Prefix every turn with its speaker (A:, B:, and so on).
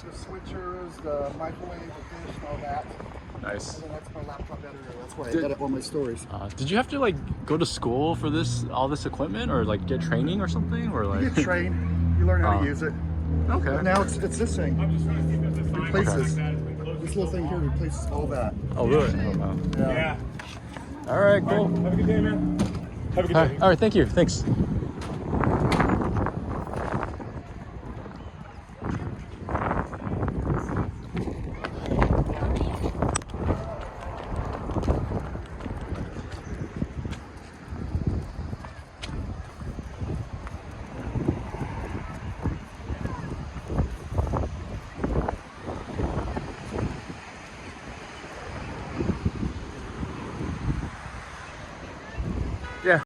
A: the switchers, the microwave, the dish, and all that.
B: Nice.
A: And then that's my laptop editor. That's why I edit all my stories.
B: Did you have to like go to school for all this equipment, or like get training or something, or like?
A: You get trained. You learn how to use it.
B: Okay.
A: But now it's this thing. Replaces this little thing here replaces all that.
B: Oh really? Oh, wow.
A: Yeah.
B: All right, cool.
C: Have a good day, man. Have a good day.
B: All right, thank you. Thanks.